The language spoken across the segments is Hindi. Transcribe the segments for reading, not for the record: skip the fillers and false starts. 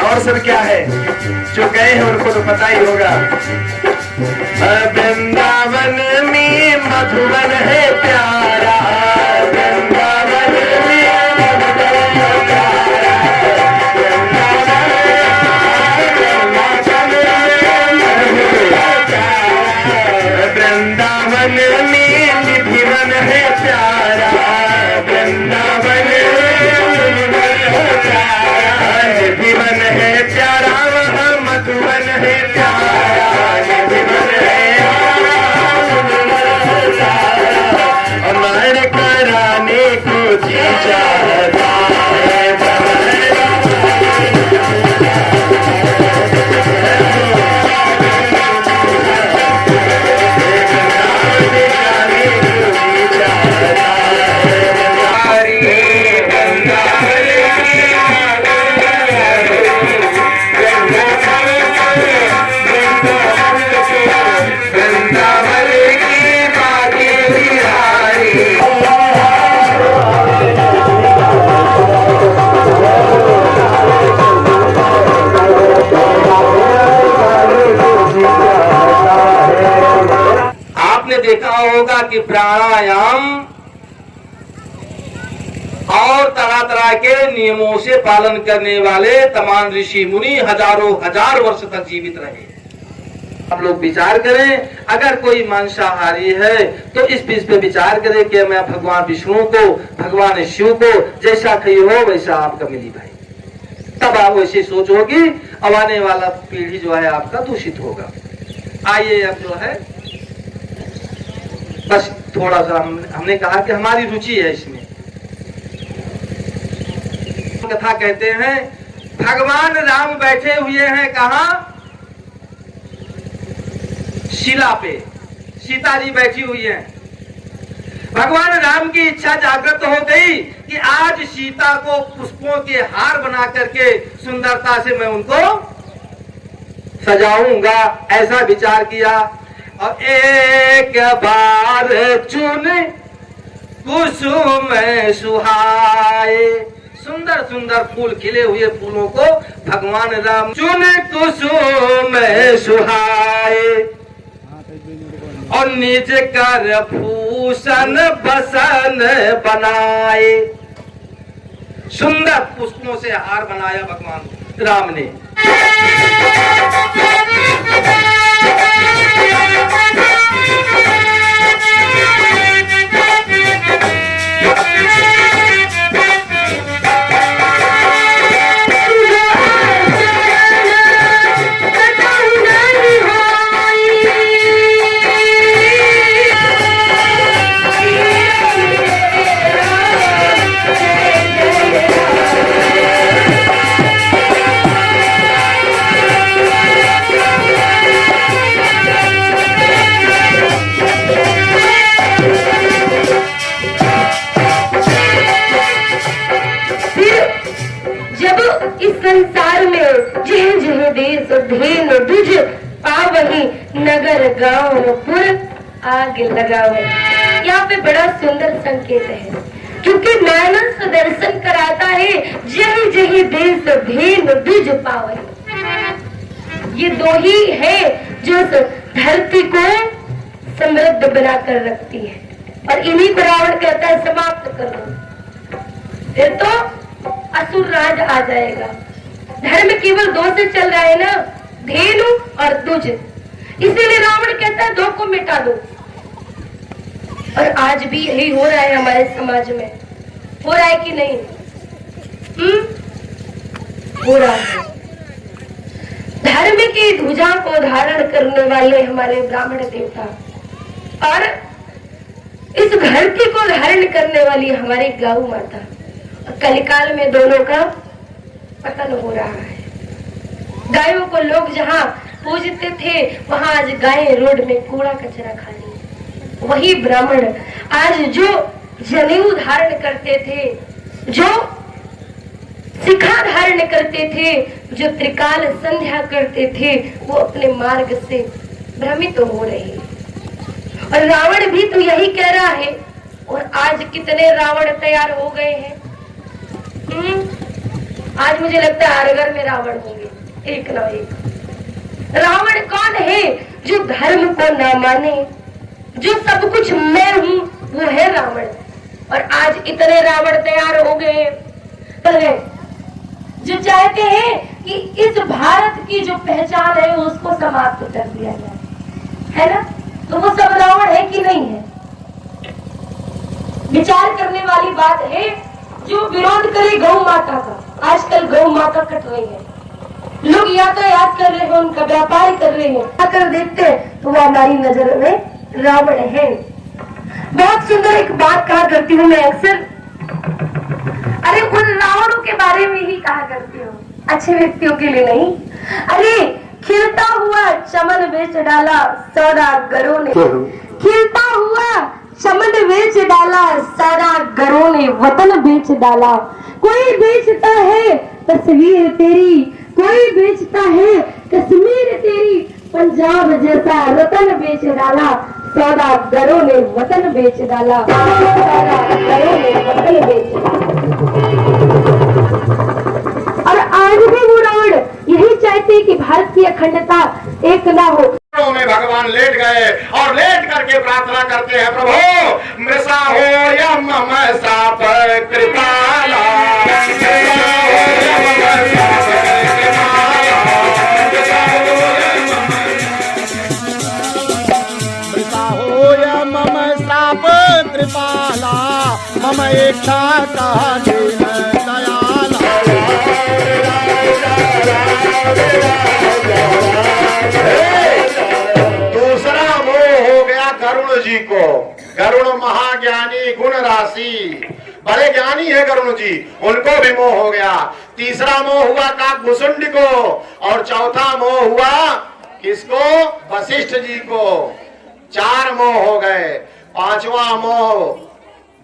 और सब क्या है, जो गए हैं उनको तो पता ही होगा। वृंदावन में मधुबन है प्यारा, वृंदावन में मधुबन है प्यारा, वृंदावन में निधिवन है प्यारा, वृंदावन निधिवन है प्यारा, वहाँ मधुबन है प्यारा, निधिवन है अमर कराने को जी चाहता है। देखा होगा कि प्राणायाम और तरह तरह के नियमों से पालन करने वाले तमाम ऋषि मुनि हजारों हजार वर्ष तक जीवित रहे। हम लोग विचार करें, अगर कोई मांसाहारी है तो इस बीच पे विचार करें कि मैं भगवान विष्णु को, भगवान शिव को जैसा खाई हो वैसा आपका मिली भाई, तब आप वैसी सोच होगी, अब आने वाला पीढ़ी जो है आपका दूषित होगा। आइए अब जो है बस थोड़ा सा हमने कहा कि हमारी रुचि है इसमें। कथा कहते हैं भगवान राम बैठे हुए हैं कहा, शिला पे सीता जी बैठी हुई हैं। भगवान राम की इच्छा जागृत हो गई कि आज सीता को पुष्पों के हार बना करके सुंदरता से मैं उनको सजाऊंगा, ऐसा विचार किया। और एक बार चुन कुसुम सुहाए, सुंदर सुंदर फूल खिले हुए फूलों को भगवान राम चुन कुसुम सुहाए और निज कर भूषण बसन बनाए। सुंदर पुष्पों से हार बनाया भगवान राम ने। संसार में जह जह देश धेन दुज पावही, नगर गांव पुर आग लगावे। यहाँ पे बड़ा सुंदर संकेत है, क्योंकि नाना सुदर्शन कराता है जह जह देश धेन दुज पावही। ये दो ही है जो धरती को समृद्ध बनाकर रखती है, और इन्हीं को रावण कहता है समाप्त कर दो, फिर तो असुर राज आ जाएगा। धर्म केवल दो से चल रहा है ना, धेनु और दुज, इसीलिए रावण कहता है दो को मिटा दो। और आज भी यही हो रहा है हमारे समाज में, हो रहा है कि नहीं? हो रहा है। धर्म की ध्वजा को धारण करने वाले हमारे ब्राह्मण देवता और इस धरती को धारण करने वाली हमारी गौ माता, कलिकाल में दोनों का पतन हो रहा है। गायों को लोग जहाँ पूजते थे वहां आज गायें रोड में कूड़ा कचरा खा रही है। वही ब्राह्मण आज जो जनेऊ धारण करते थे, जो शिखा धारण करते थे, जो त्रिकाल संध्या करते थे, वो अपने मार्ग से भ्रमित तो हो रहे हैं। और रावण भी तो यही कह रहा है। और आज कितने रावण तैयार हो गए हैं। आज मुझे लगता है हर घर में रावण होंगे, एक ना एक। रावण कौन है? जो धर्म को न माने, जो सब कुछ मैं हूं, वो है रावण। और आज इतने रावण तैयार हो गए पर जो चाहते हैं कि इस भारत की जो पहचान है उसको समाप्त कर दिया जाए, है ना? तो वो सब रावण है कि नहीं है? विचार करने वाली बात है। जो विरोध करे गौ माता का, आजकल गौ माता कट रही है, लोग यातायात कर रहे हैं, उनका व्यापार कर रहे हैं, अगर देखते हैं तो वो हमारी नजर में रावण है। बहुत सुंदर एक बात कहा करती हूँ मैं अक्सर, अरे उन रावणों के बारे में ही कहा करती हूँ, अच्छे व्यक्तियों के लिए नहीं। अरे खिलता हुआ चमन बेच डाला सौदागरों ने, खिलता हुआ चमन बेच डाला सौदागरों ने, वतन बेच डाला। कोई बेचता है तस्वीर तेरी, कोई बेचता है कश्मीर तेरी, पंजाब जैसा रतन बेच डाला सौदागरों ने, वतन बेच डाला सौदागरों ने, वतन बेच डाला। और आज भी वो रावण यही चाहते हैं कि भारत की अखंडता एक ना हो। में भगवान लेट गए और लेट करके प्रार्थना करते हैं, प्रभु मृषा हो या मम साप कृपाला, मृषा हो या मम साप कृपाला, मम इच्छा का गरुण जी को। गरुण महाज्ञानी गुण राशि, बड़े ज्ञानी है गरुण जी, उनको भी मोह हो गया। तीसरा मोह हुआ काकभूषुंड को, और चौथा मोह हुआ किसको? वशिष्ठ जी को। 4 मोह हो गए। 5वां मोह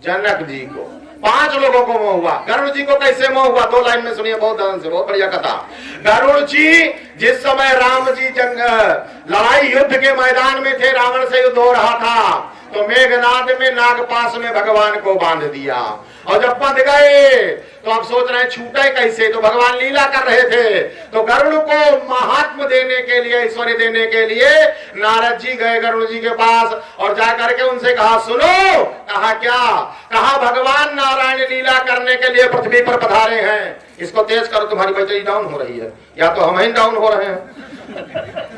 जनक जी को। 5 लोगों को मोह हुआ। गरुड़ जी को कैसे मोह हुआ? 2 लाइन में सुनिए, बहुत ध्यान से, बहुत बढ़िया कथा। गरुड़ जी जिस समय राम जी लड़ाई युद्ध के मैदान में थे, रावण से युद्ध हो रहा था, तो मेघनाद में नागपाश में भगवान को बांध दिया। और जब बंध गए तो अब सोच रहे हैं छूटे कैसे, तो भगवान लीला कर रहे थे। तो गरुड़ को महात्म देने के लिए, ऐश्वर्य देने के लिए नारद जी गए गरुड़ जी के पास और जाकर के उनसे कहा, सुनो। कहा क्या? कहा भगवान नारायण लीला करने के लिए पृथ्वी पर पधारे हैं, इसको तेज करो, तुम्हारी बैटरी डाउन हो रही है, या तो हम ही डाउन हो रहे हैं,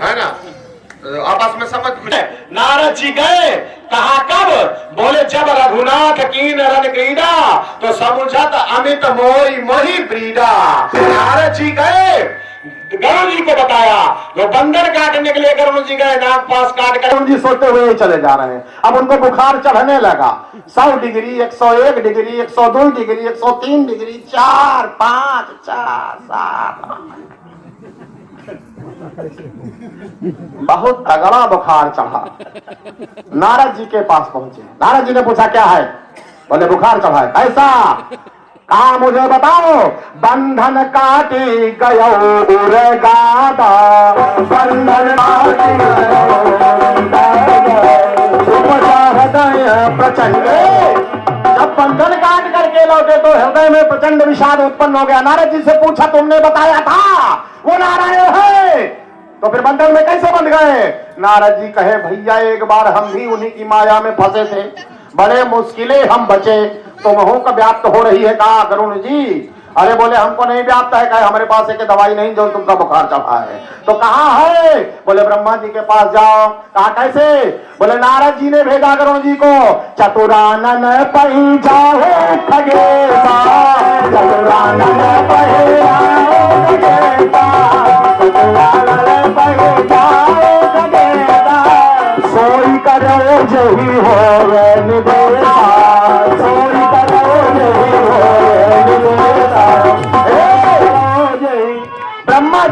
है ना? आपस में समझ। नारद जी गए, कहा कब? बोले जब रघुनाथ कीन रन क्रीडा, तो समुझत अमित मोहि मोहि प्रीडा। नारद जी गए, गरुड़ जी को बताया, तो बंदर काटने के लिए गरुड़ जी गए, नागपाश काट कर। गरुड़ जी सोते हुए चले जा रहे हैं। अब उनको बुखार चढ़ने लगा। 100 डिग्री, 101 डिग्री, 102 डिग्री, 103 डिग्री, 4, 5, 4, 7, बहुत तगड़ा बुखार चढ़ा। नारद जी के पास पहुंचे। नारद जी ने पूछा क्या है? बोले बुखार चढ़ा है। कैसा? कहा मुझे बताओ। बंधन काटी गयो उरगादा, बंधन काटी हृदय प्रचंड। जब बंधन काट करके लौटे तो हृदय में प्रचंड विषाद उत्पन्न हो गया। नारद जी से पूछा, तुमने बताया था वो नारायण है, तो फिर बंधन में कैसे बंध गए? नारद जी कहे, भैया एक बार हम भी उन्हीं की माया में फंसे थे, बड़े मुश्किलें हम बचे, तो मोह का व्याप्त हो रही है। कहा गरुड़ जी? अरे बोले हमको नहीं व्याप्त है। कहे हमारे पास एक दवाई नहीं जो तुमका बुखार चढ़ा है। तो कहाँ है? बोले ब्रह्मा जी के पास जाओ। कहा कैसे? बोले नारद जी ने भेजा गरुड़ जी को। चतुरानन पही जाओ खगेसा, चतुरानन पही जाओ खगेसा, चतुरानन पही जाओ खगेसा, सोई करो जही होवे निदेशा, सोई करो जही होवे निदेशा। ब्रह्मा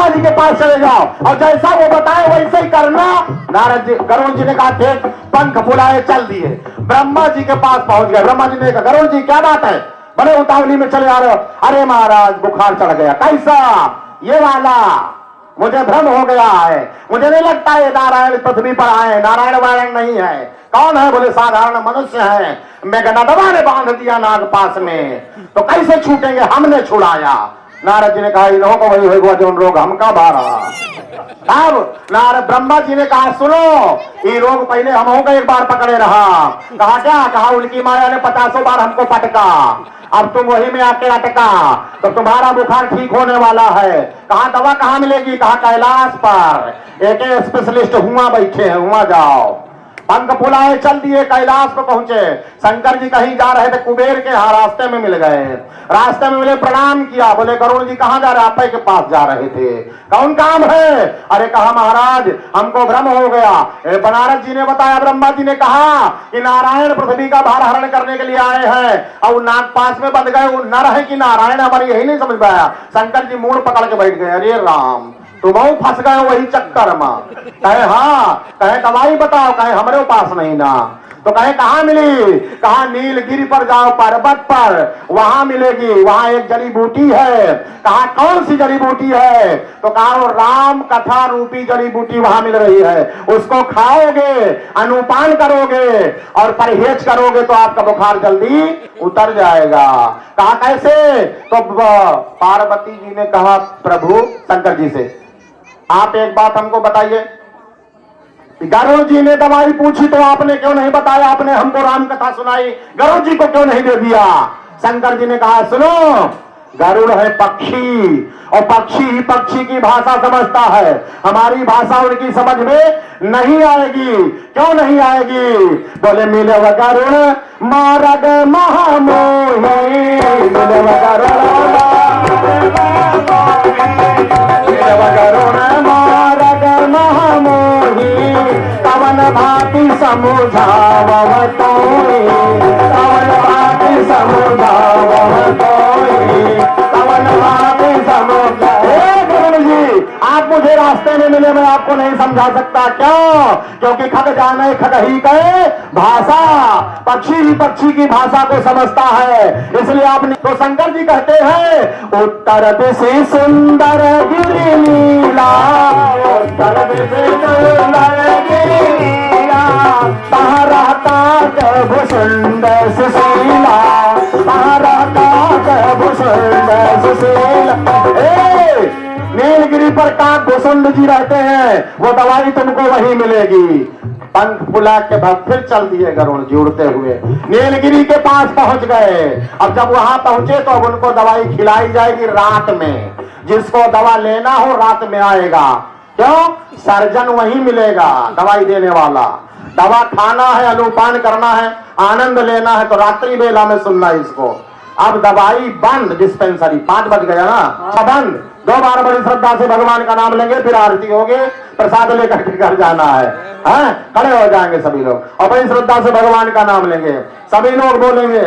जी के पास चले जाओ और जैसा वो बताए वैसे ही करना। नारद जी, गरुड़ जी ने कहा ठीक, पंख फुलाए चल दिए, ब्रह्मा जी के पास पहुंच गए। ब्रह्मा जी ने कहा गरुड़ जी क्या बात है, बड़े उतावली में चले आ रहे हो? अरे महाराज बुखार चढ़ गया। कैसा? ये वाला। मुझे भ्रम हो गया है, मुझे नहीं लगता ये नारायण पृथ्वी पर आए, नारायण वारायण नहीं है। कौन है? बोले साधारण मनुष्य है, मेघनादवा ने बांध दिया नाग पास में, तो कैसे छूटेंगे? हमने छुड़ाया। नारद जी ने कहा इन लोगों को वही होगा जो उन रोग हमका बारा। अब नारद ब्रह्मा जी ने कहा सुनो, ये रोग पहले हम हो गए एक बार पकड़े रहा। कहा क्या? कहा उनकी माया ने 50 बार हमको पटका, अब तुम वही में आके अटका, तो तुम्हारा बुखार ठीक होने वाला है। कहा दवा कहाँ मिलेगी? कहा कैलाश पर एक स्पेशलिस्ट हुआ बैठे हैं, हुआ जाओ। पंख फुलाए चल दिए, कैलाश पर पहुंचे। शंकर जी कहीं जा रहे थे, कुबेर के रास्ते में मिल गए। रास्ते में मिले, प्रणाम किया। बोले गरुड़ जी कहाँ जा रहे? आप के पास जा रहे थे। कौन काम है? अरे कहा महाराज हमको भ्रम हो गया। बनारस जी ने बताया, ब्रह्मा जी ने कहा कि नारायण पृथ्वी का भार हरण करने के लिए आए हैं, और नाग पास में बंध गए। वो नर है कि नारायण? हमारी यही नहीं समझ पाया। शंकर जी मूड पकड़ के बैठ गए। अरे राम, तुम फंस गए वही चक्कर में। कहे हाँ, कहे दवाई बताओ, कहे हमारे पास नहीं ना। तो कहे कहाँ मिली? कहा नीलगिरी पर जाओ, पर्वत पर, वहां मिलेगी। वहां एक जड़ी बूटी है। कहा कौन सी जड़ी बूटी है? तो कहा वो राम कथा रूपी जड़ी बूटी वहां मिल रही है। उसको खाओगे, अनुपान करोगे और परहेज करोगे तो आपका बुखार जल्दी उतर जाएगा। कहा कैसे? तो पार्वती जी ने कहा प्रभु शंकर जी से, आप एक बात हमको बताइए, गरुड़ जी ने दवाई पूछी तो आपने क्यों नहीं बताया? आपने हमको राम कथा सुनाई, गरुड़ जी को क्यों नहीं दे दिया? शंकर जी ने कहा सुनो, गरुड़ है पक्षी, और पक्षी ही पक्षी की भाषा समझता है। हमारी भाषा उनकी समझ में नहीं आएगी। क्यों नहीं आएगी? बोले मिले व गरुड़ मारग महामोही, मिले व गरुड़ मारग महामोही, कवन भांति समुझावत तोहि, कवन भांति समुझावत तोहि, कवन भांति समझा। गरुड़ जी आप मुझे रास्ते में मिले, मैं आपको नहीं समझा सकता। क्यों? क्योंकि खग जाने खगही के भाषा, पक्षी ही पक्षी की भाषा को समझता है, इसलिए आपने। तो शंकर जी कहते हैं उत्तर दिशि सुंदर गिरि नीला, उत्तर दिशि सुंदर गिरि नीला, तहाँ रहता भुसुंड सुशीला, तहाँ रहता भुसुंड सुशीला। नीलगिरी पर काक भुसुंड जी रहते हैं, वो दवाई तुमको वहीं मिलेगी। पंख फुला के बाद फिर चल दिए गरुड़ जी उड़ते हुए, नीलगिरी के पास पहुंच गए। अब जब वहां पहुंचे तो अब उनको दवाई खिलाई जाएगी रात में। जिसको दवा लेना हो रात में आएगा। क्यों? सर्जन वहीं मिलेगा, दवाई देने वाला। दवा खाना है, अनुपान करना है, आनंद लेना है तो रात्रि बेला में सुनना है इसको। अब दवाई बंद, डिस्पेंसरी 5 बज गया ना, बंद। 2 बार बड़ी श्रद्धा से भगवान का नाम लेंगे, फिर आरती होगी, प्रसाद लेकर के घर जाना है। खड़े हो जाएंगे सभी लोग और बड़ी श्रद्धा से भगवान का नाम लेंगे। सभी लोग बोलेंगे